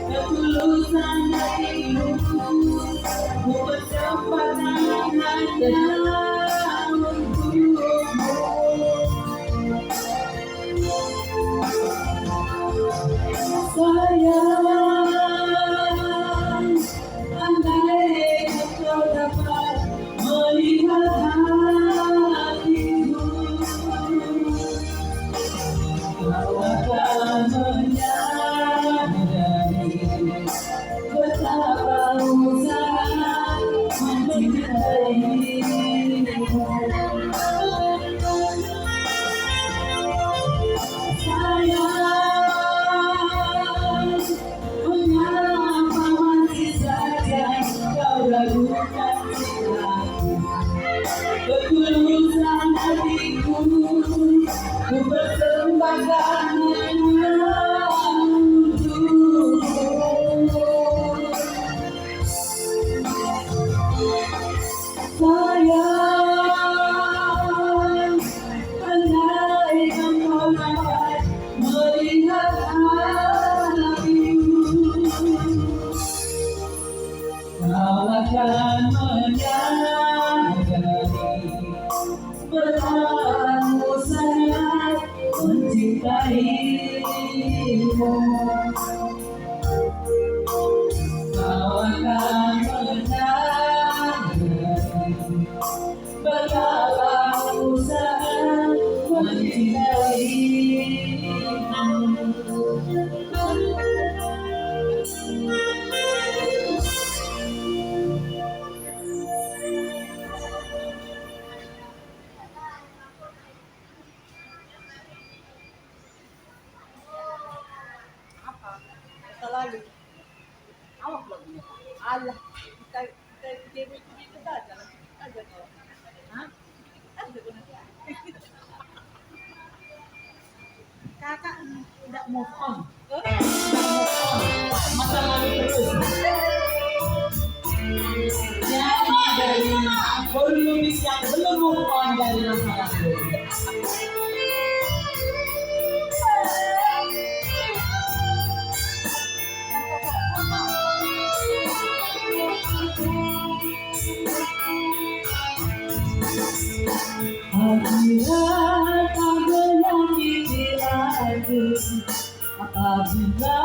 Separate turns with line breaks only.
ketulusan hatimu, ku berkesempatan hanya untukmu. Sayang, andai kau dapat melihat hatiku, kau akan menyadari betapa sangat mencintaimu. Sayang, mengapa masih saja kau ragukan cintaku, ketulusan hatiku, ku persembahkan hanya untukmu. Sayang, andai kau dapat melihat hatiku, kau akan menyadari betapa sangat mencintaimu. Kau akan menyadari betapa sangat
Terlalu awak lagunya. Allah, kita itu saja aja kau. Hah? Ada guna. Kakak tidak move on. Tidak move on. Masa lalu terus. Jadi dari volumis yang belum move on dari masa lalu.
Apabila tak menyakiti aku, apabila